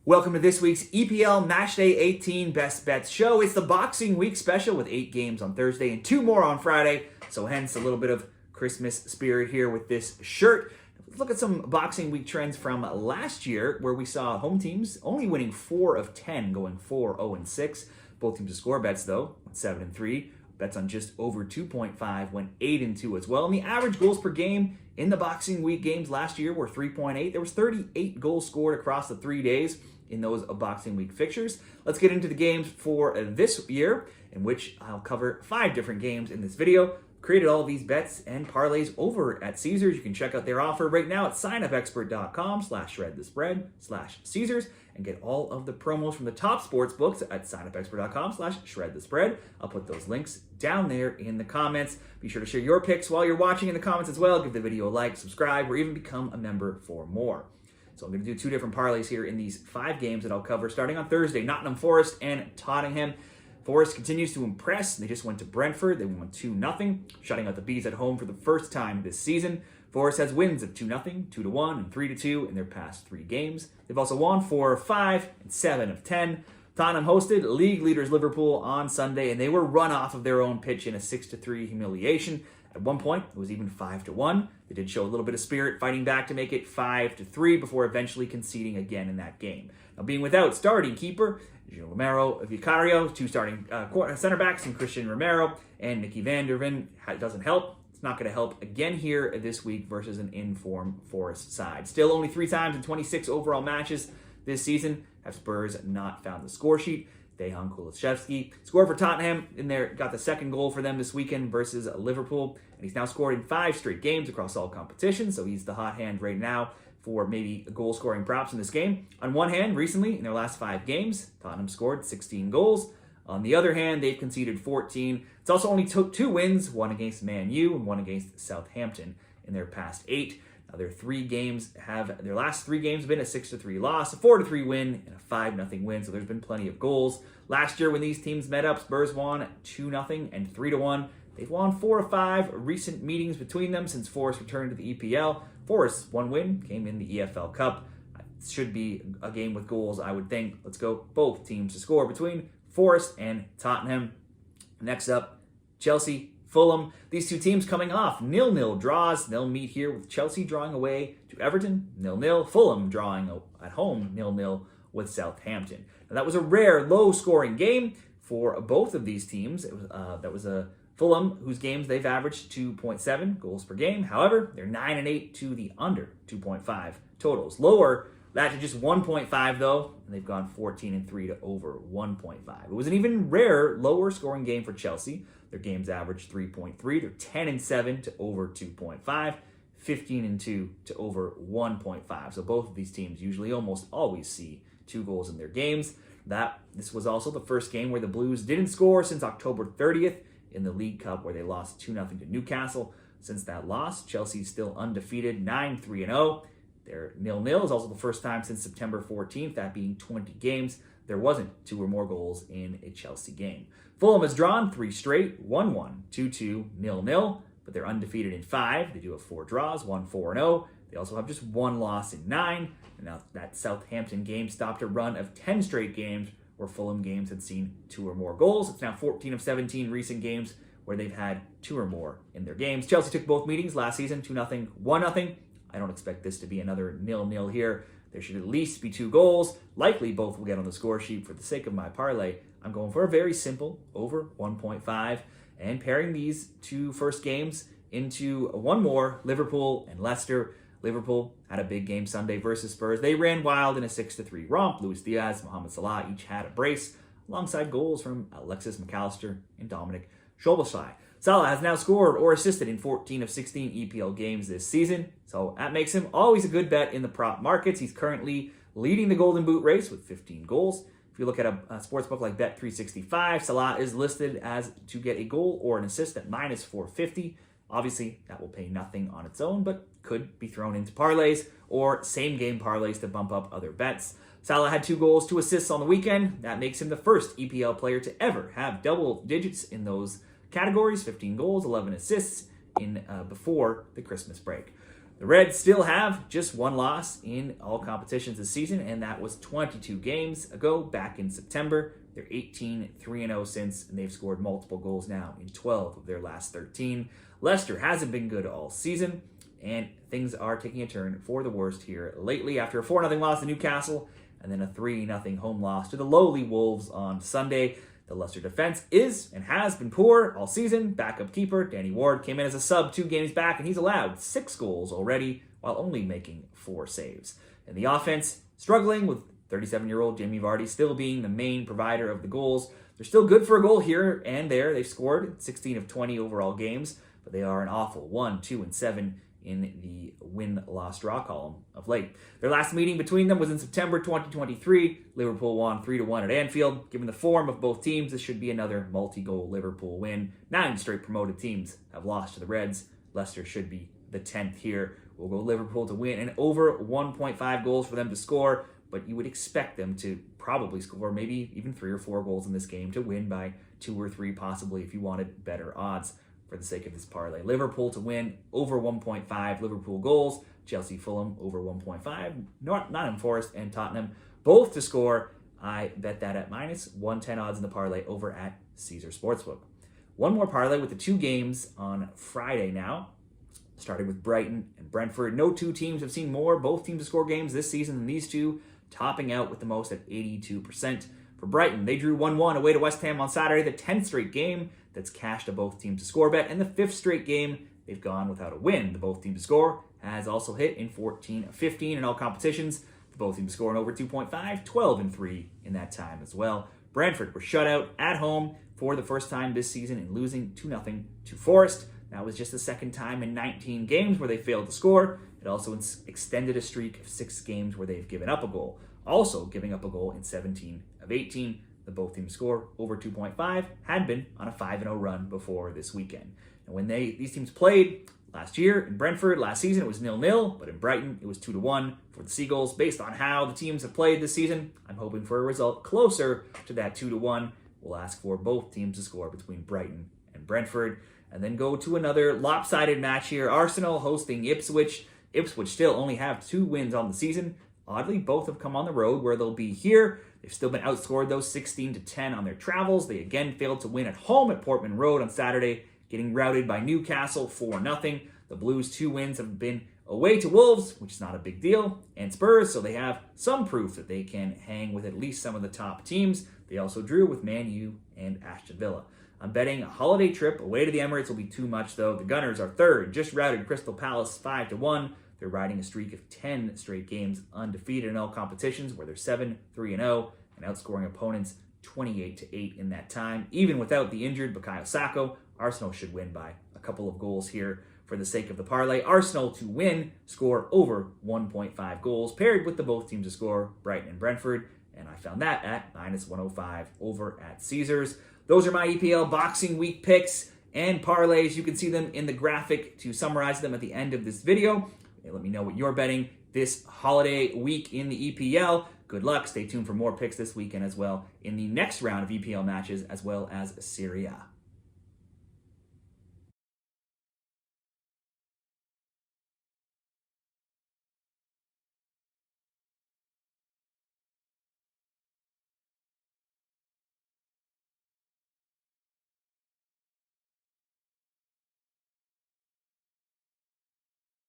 Welcome to this week's EPL Matchday 18 Best Bets show. It's the Boxing Week special with 8 games on Thursday and 2 more on Friday. So hence a little bit of Christmas spirit here with this shirt. Let's look at some Boxing Week trends from last year where we saw home teams only winning 4 of 10, going 4-0-6. Both teams to score bets though, 7-3. Bets on just over 2.5 went 8-2 as well. And the average goals per game in the Boxing Week games last year were 3.8. There was 38 goals scored across the 3 days in those Boxing Week fixtures. Let's get into the games for this year, in which I'll cover 5 different games in this video. Created all these bets and parlays over at Caesars. You can check out their offer right now at signupexpert.com/shredthespread/Caesars and get all of the promos from the top sports books at signupexpert.com/shredthespread. I'll put those links down there in the comments. Be sure to share your picks while you're watching in the comments as well. Give the video a like, subscribe, or even become a member for more. So I'm going to do 2 different parlays here in these 5 games that I'll cover starting on Thursday. Nottingham Forest and Tottenham. Forest continues to impress. They just went to Brentford. They won 2-0, shutting out the Bees at home for the first time this season. Forest has wins of 2-0, 2-1, and 3-2 in their past 3 games. They've also won 4 of 5 and 7 of 10. Tottenham hosted league leaders Liverpool on Sunday, and they were run off of their own pitch in a 6-3 humiliation. At one point, it was even 5-1. They did show a little bit of spirit, fighting back to make it 5-3 before eventually conceding again in that game. Now, being without starting keeper, Romero Vicario, 2 starting center backs, and Christian Romero and Nicky van der Ven doesn't help. It's not going to help again here this week versus an in-form Forest side. Still only 3 times in 26 overall matches this season have Spurs not found the score sheet. Dejan Kulusevski scored for Tottenham in there, got the second goal for them this weekend versus Liverpool, and he's now scored in 5 straight games across all competitions, so he's the hot hand right now for maybe goal-scoring props in this game. On one hand, recently, in their last 5 games, Tottenham scored 16 goals. On the other hand, they've conceded 14. It's also only took 2 wins, one against Man U and one against Southampton in their past 8. Now, their last 3 games have been a 6-3 loss, a 4-3 win, and a 5-0 win, so there's been plenty of goals. Last year, when these teams met up, Spurs won 2-0 and 3-1. They've won 4 of 5 recent meetings between them since Forest returned to the EPL. Forest's 1 win came in the EFL Cup. It should be a game with goals, I would think. Let's go both teams to score between Forest and Tottenham. Next up, Chelsea, Fulham. These 2 teams coming off 0-0 draws. They'll meet here with Chelsea drawing away to Everton, 0-0. Fulham drawing at home, 0-0 with Southampton. Now, that was a rare low-scoring game for both of these teams. That was a Fulham, whose games they've averaged 2.7 goals per game. However, they're 9-8 to the under 2.5 totals. Lower that to just 1.5 though, and they've gone 14-3 to over 1.5. It was an even rare lower scoring game for Chelsea. Their games averaged 3.3. They're 10-7 to over 2.5, 15-2 to over 1.5. So both of these teams usually almost always see 2 goals in their games. This was also the first game where the Blues didn't score since October 30th in the League Cup, where they lost 2-0 to Newcastle. Since that loss, Chelsea's still undefeated, 9-3-0. Their 0-0 is also the first time since September 14th, that being 20 games, there wasn't 2 or more goals in a Chelsea game. Fulham has drawn 3 straight, 1-1, 2-2, 0-0, but they're undefeated in 5. They do have 4 draws, 1-4-0. They also have just 1 loss in 9. And now that Southampton game stopped a run of 10 straight games where Fulham games had seen 2 or more goals. It's now 14 of 17 recent games where they've had 2 or more in their games. Chelsea took both meetings last season, 2-0, 1-0. I don't expect this to be another 0-0 here. There should at least be 2 goals. Likely both will get on the score sheet. For the sake of my parlay, I'm going for a very simple over 1.5 and pairing these 2 first games into one more, Liverpool and Leicester. Liverpool had a big game Sunday versus Spurs. They ran wild in a 6-3 romp. Luis Diaz, Mohamed Salah each had a brace, alongside goals from Alexis McAllister and Dominic Szoboszlai. Salah has now scored or assisted in 14 of 16 EPL games this season, so that makes him always a good bet in the prop markets. He's currently leading the Golden Boot race with 15 goals. If you look at a sportsbook like Bet365, Salah is listed as to get a goal or an assist at -450. Obviously, that will pay nothing on its own, but could be thrown into parlays or same-game parlays to bump up other bets. Salah had 2 goals, 2 assists on the weekend. That makes him the first EPL player to ever have double digits in those categories, 15 goals, 11 assists in before the Christmas break. The Reds still have just one loss in all competitions this season, and that was 22 games ago back in September. They're 18-3-0 since, and they've scored multiple goals now in 12 of their last 13. Leicester hasn't been good all season, and things are taking a turn for the worst here lately after a 4-0 loss to Newcastle and then a 3-0 home loss to the lowly Wolves on Sunday. The Leicester defense is and has been poor all season. Backup keeper Danny Ward came in as a sub 2 games back, and he's allowed 6 goals already while only making 4 saves. And the offense struggling with 37-year-old Jamie Vardy still being the main provider of the goals. They're still good for a goal here and there. They've scored 16 of 20 overall games, but they are an awful 1, 2, and 7 in the win-loss draw column of late. Their last meeting between them was in September 2023. Liverpool won 3-1 at Anfield. Given the form of both teams, this should be another multi-goal Liverpool win. 9 straight promoted teams have lost to the Reds. Leicester should be the 10th here. We'll go Liverpool to win and over 1.5 goals for them to score, but you would expect them to probably score maybe even 3 or 4 goals in this game to win by 2 or 3 possibly if you wanted better odds. For the sake of this parlay, Liverpool to win over 1.5 Liverpool goals. Chelsea, Fulham over 1.5. Nottingham Forest and Tottenham both to score. I bet that at minus 110 odds in the parlay over at Caesar Sportsbook. One more parlay with the 2 games on Friday now. Starting with Brighton and Brentford. No 2 teams have seen more both teams to score games this season than these 2, topping out with the most at 82%. For Brighton, they drew 1-1 away to West Ham on Saturday, the 10th straight game that's cashed a both teams to score bet, and the 5th straight game they've gone without a win. The both teams to score has also hit in 14 of 15 in all competitions. The both teams to score in over 2.5, 12 and 3 in that time as well. Brentford were shut out at home for the first time this season in losing 2-0 to Forest. That was just the second time in 19 games where they failed to score. It also extended a streak of 6 games where they've given up a goal. Also giving up a goal in 17 of 18. The both teams score over 2.5 had been on a 5-0 run before this weekend. And when these teams played last year in Brentford, last season it was 0-0, but in Brighton it was 2-1 for the Seagulls. Based on how the teams have played this season, I'm hoping for a result closer to that 2-1. We'll ask for both teams to score between Brighton and Brentford. And then go to another lopsided match here. Arsenal hosting Ipswich. Ipswich still only have 2 wins on the season. Oddly, both have come on the road where they'll be here. They've still been outscored, though, 16-10 on their travels. They again failed to win at home at Portman Road on Saturday, getting routed by Newcastle 4-0. The Blues' 2 wins have been away to Wolves, which is not a big deal, and Spurs, so they have some proof that they can hang with at least some of the top teams. They also drew with Man U and Aston Villa. I'm betting a holiday trip away to the Emirates will be too much, though. The Gunners are third, just routed Crystal Palace 5-1. They're riding a streak of 10 straight games undefeated in all competitions, where they're 7-3-0 and outscoring opponents 28-8 in that time. Even without the injured Bukayo Saka, Arsenal should win by a couple of goals here for the sake of the parlay. Arsenal to win, score over 1.5 goals, paired with the both teams to score, Brighton and Brentford, and I found that at minus 105 over at Caesars. Those are my EPL Boxing Week picks and parlays. You can see them in the graphic to summarize them at the end of this video. Let me know what you're betting this holiday week in the EPL. Good luck. Stay tuned for more picks this weekend as well in the next round of EPL matches, as well as Serie A.